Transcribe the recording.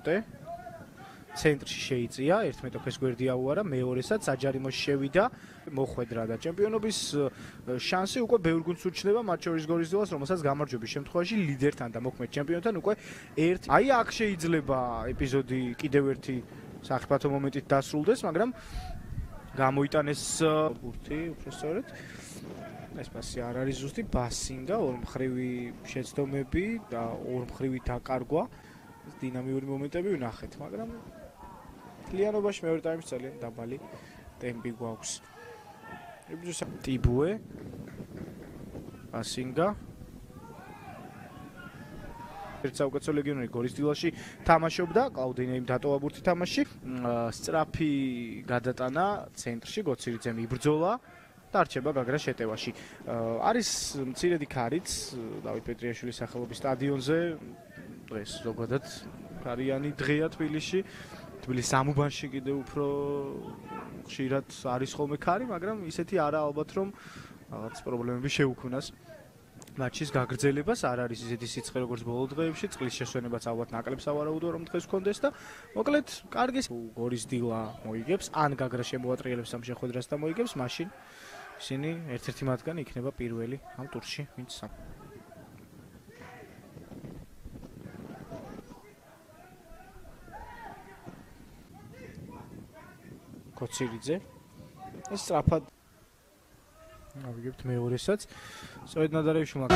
კონტე ცენტრში შეიწია, ერთმეტოქეს გვერდი აუარა, მეორესაც აჯარიმოში შევიდა, მოხვედრა და ჩემპიონობის შანსი უკვე ბევრ გუნდს ურჩნდება, მათ შორის გორისდილას, რომელსაც გამარჯვების შემთხვევაში ლიდერთან და მოქმედ ჩემპიონთან უკვე ერთი. აი აქ შეიძლება ეპიზოდი კიდევ ერთი სახიფათო მომენტით დასრულდეს, მაგრამ გამოიტანეს ბურთი, უფრო სწორედ. ეს პასი არ არის ზუსტი, ბასინგა, ორმხრივი შეცდომები და ორმხრივი დაკარგვა. დინამიური მომენტები ვნახეთ, მაგრამ კლიანობაში მეორე ტაიმში ძალიან დაბალი ტემპი გვაქვს. ტიბუე, ბასინგა. ერთ საუკეთესო ლეგიონერი გორისდილაში თამაშობდა, კლაუდინეიმ დატოვა ბურთი თამაში. სწრაფი გადატანა ცენტრში, გოცირიძემ იბრძოლა. დარჩება გაგრა შეტევაში. არის მცირედი ქარიც დავით პეტრიაშვილის სახელობის სტადიონზე. დღეს ზოგადად კარიანი დღეა თბილისში. თბილისის ამუბანში კიდევ უფრო ხშირად არის ხოლმე ქარი, მაგრამ ისეთი არა ალბათ რომ რაღაც პრობლემები შეუქმნას. მატჩის გაგრძელებას არ არის ისეთი სიცხე როგორც ბოლო დღეებში, წყლის შესვენებაც ალბათ ნაკლებს ავარაუდო რომ დღეს გქონდეს და მოკლედ კარგი გორისდილა მოიგებს, ან გაგრა შემოატრიალებს ამ შეხვედრას და მოიგებს, მაშინ ისინი ერთ-ერთი მათგანი იქნება პირველი ამ ტურში, ვინც კოცირიძე ეს სწრაფად ავიგებთ მეორესაც სწორედ ნადარეიშვილმა